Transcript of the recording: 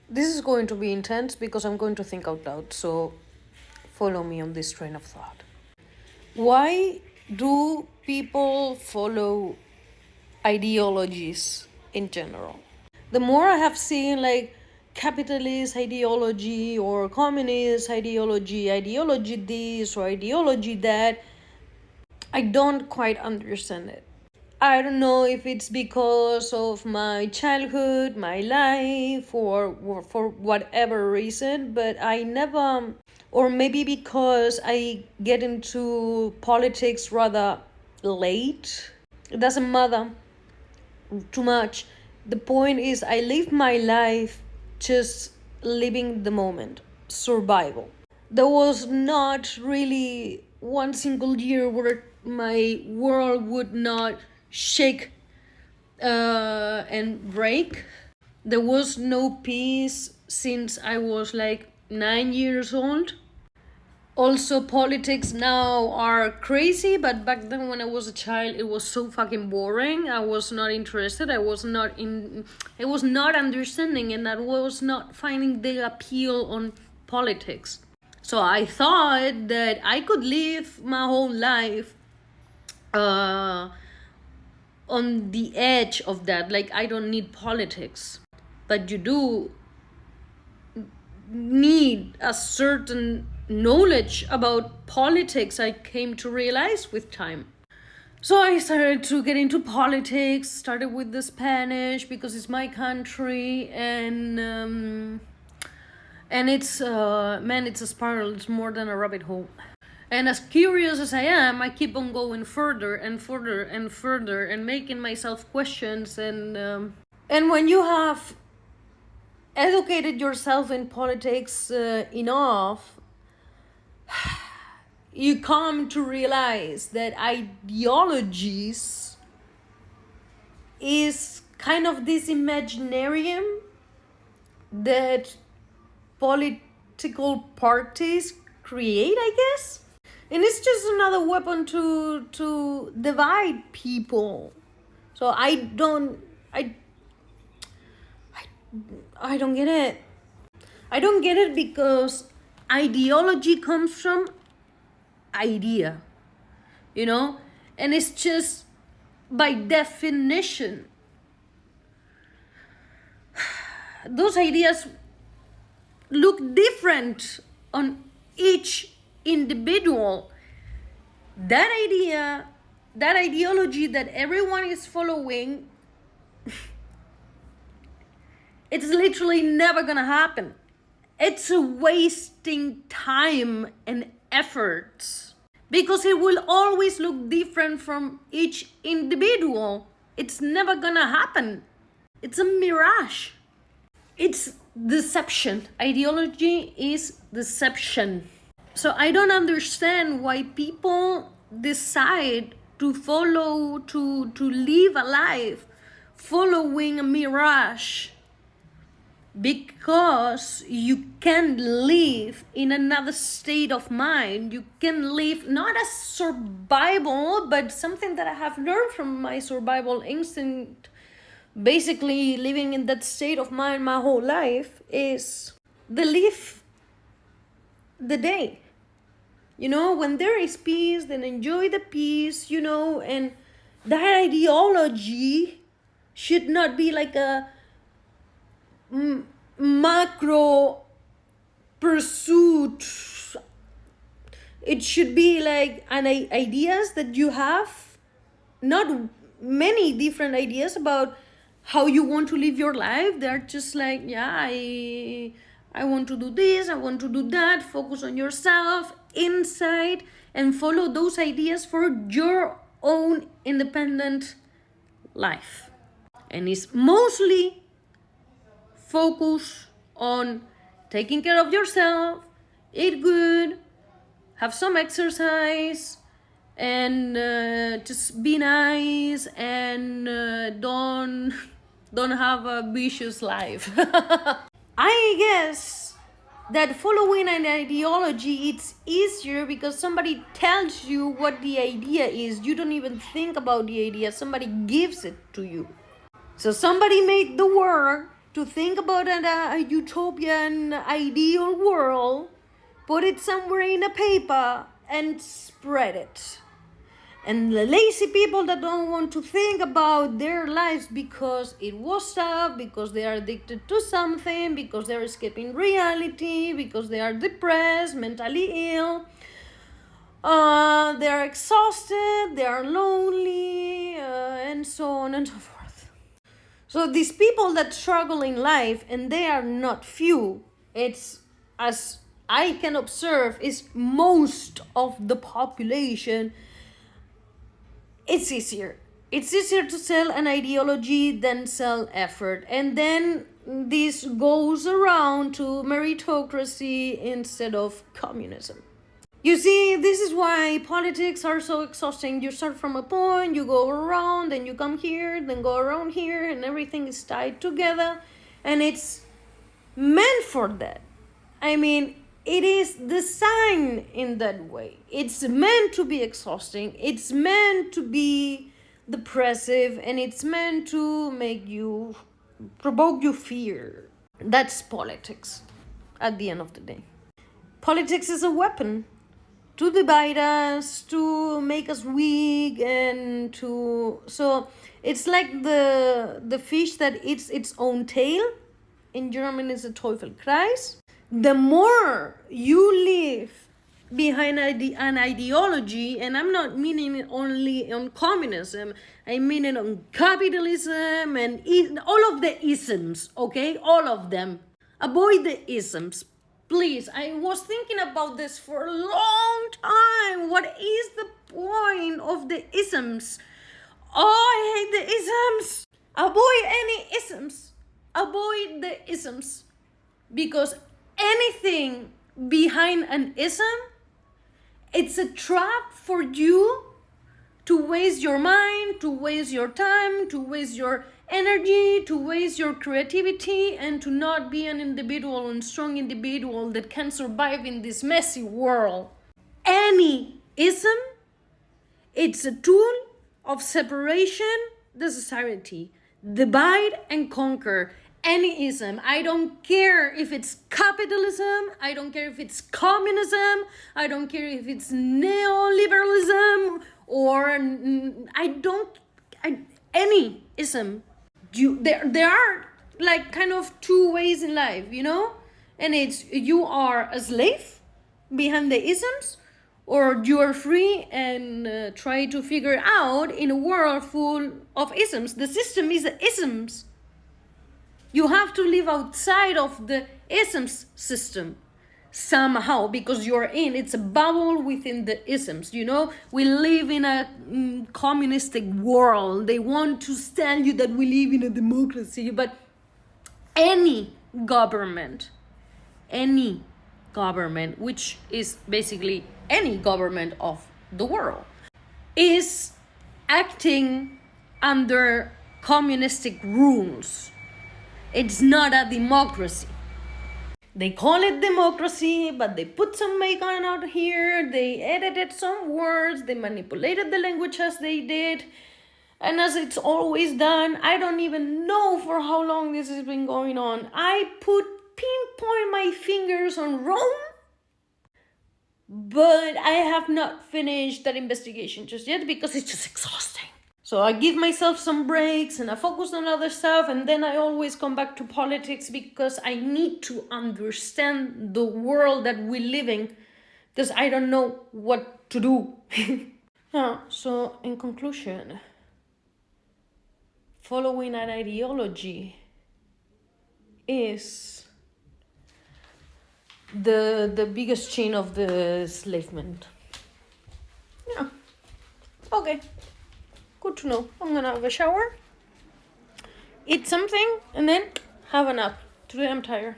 This is going to be intense because I'm going to think out loud, so follow me on this train of thought. Why do people follow ideologies in general? The more I have seen like capitalist ideology or communist ideology, ideology this or ideology that, I don't quite understand it. I don't know if it's because of my childhood, my life, or for whatever reason, but I never, or maybe because I get into politics rather late. It doesn't matter too much. The point is, I live my life just living the moment, survival. There was not really one single year where my world would not shake and break. There was no peace since I was like 9 years old. Also, politics now are crazy, but back then when I was a child, it was so fucking boring. I was not interested. I was not understanding, and I was not finding the appeal on politics. So I thought that I could live my whole life on the edge of that. Like, I don't need politics. But you do need a certain knowledge about politics, I came to realize with time. So I started to get into politics, started with the Spanish because it's my country, and it's it's a spiral. It's more than a rabbit hole. And as curious as I am, I keep on going further and further and further and making myself questions. And when you have educated yourself in politics enough, you come to realize that ideologies is kind of this imaginarium that political parties create, I guess. And it's just another weapon to divide people. So I don't get it. I don't get it because ideology comes from idea, and it's just by definition. Those ideas look different on each individual. That ideology that everyone is following, it's literally never gonna happen. It's a wasting time and effort because it will always look different from each individual. It's never gonna happen. It's a mirage. It's deception. Ideology is deception. So I don't understand why people decide to live a life following a mirage, because you can live in another state of mind. You can live not as survival, but something that I have learned from my survival instinct, basically living in that state of mind my whole life, is live the day. When there is peace, then enjoy the peace, and that ideology should not be like a macro pursuit. It should be like ideas that you have, not many different ideas about how you want to live your life. They're just like, I want to do this, I want to do that. Focus on yourself inside and follow those ideas for your own independent life. And it's mostly focus on taking care of yourself, eat good, have some exercise, and just be nice, and don't have a vicious life. I guess that following an ideology, it's easier because somebody tells you what the idea is. You don't even think about the idea. Somebody gives it to you. So somebody made the world to think about a utopian ideal world, put it somewhere in a paper and spread it. And the lazy people that don't want to think about their lives because it was tough, because they are addicted to something, because they're escaping reality, because they are depressed, mentally ill, they are exhausted, they are lonely, and so on and so forth. So these people that struggle in life, and they are not few, it's, as I can observe, is most of the population. It's easier. It's easier to sell an ideology than sell effort. And then this goes around to meritocracy instead of communism. You see, this is why politics are so exhausting. You start from a point, you go around, then you come here, then go around here, and everything is tied together. And it's meant for that. I mean, it is designed in that way. It's meant to be exhausting. It's meant to be depressive, and it's meant to make you, provoke you fear. That's politics at the end of the day. Politics is a weapon to divide us, to make us weak, and to, so it's like the fish that eats its own tail. In German is a Teufelkreis. The more you live behind an ideology, and I'm not meaning it only on communism, I mean it on capitalism and all of the isms, okay? All of them. Avoid the isms. Please, I was thinking about this for a long time. What is the point of the isms? Oh, I hate the isms. Avoid any isms. Avoid the isms. Because anything behind an ism, it's a trap for you to waste your mind, to waste your time, to waste your energy, to waste your creativity, and to not be an individual and strong individual that can survive in this messy world. Any ism, it's a tool of separation, the society. Divide and conquer. Any ism. I don't care if it's capitalism, I don't care if it's communism, I don't care if it's neoliberalism, or any ism. There are like kind of two ways in life, you know? And it's, you are a slave behind the isms, or you are free and try to figure out in a world full of isms. The system is the isms. You have to live outside of the isms system somehow, because you're in, it's a bubble within the isms, you know? We live in a communistic world. They want to tell you that we live in a democracy, but any government, which is basically any government of the world, is acting under communistic rules. It's not a democracy. They call it democracy, but they put some makeup out here, they edited some words, they manipulated the language as they did, and as it's always done. I don't even know for how long this has been going on. I pinpoint my fingers on Rome, but I have not finished that investigation just yet because it's just exhausting. So I give myself some breaks and I focus on other stuff, and then I always come back to politics because I need to understand the world that we live in, because I don't know what to do. So in conclusion, following an ideology is the biggest chain of the enslavement. Yeah. Okay. Good to know. I'm gonna have a shower, eat something, and then have a nap. Today I'm tired.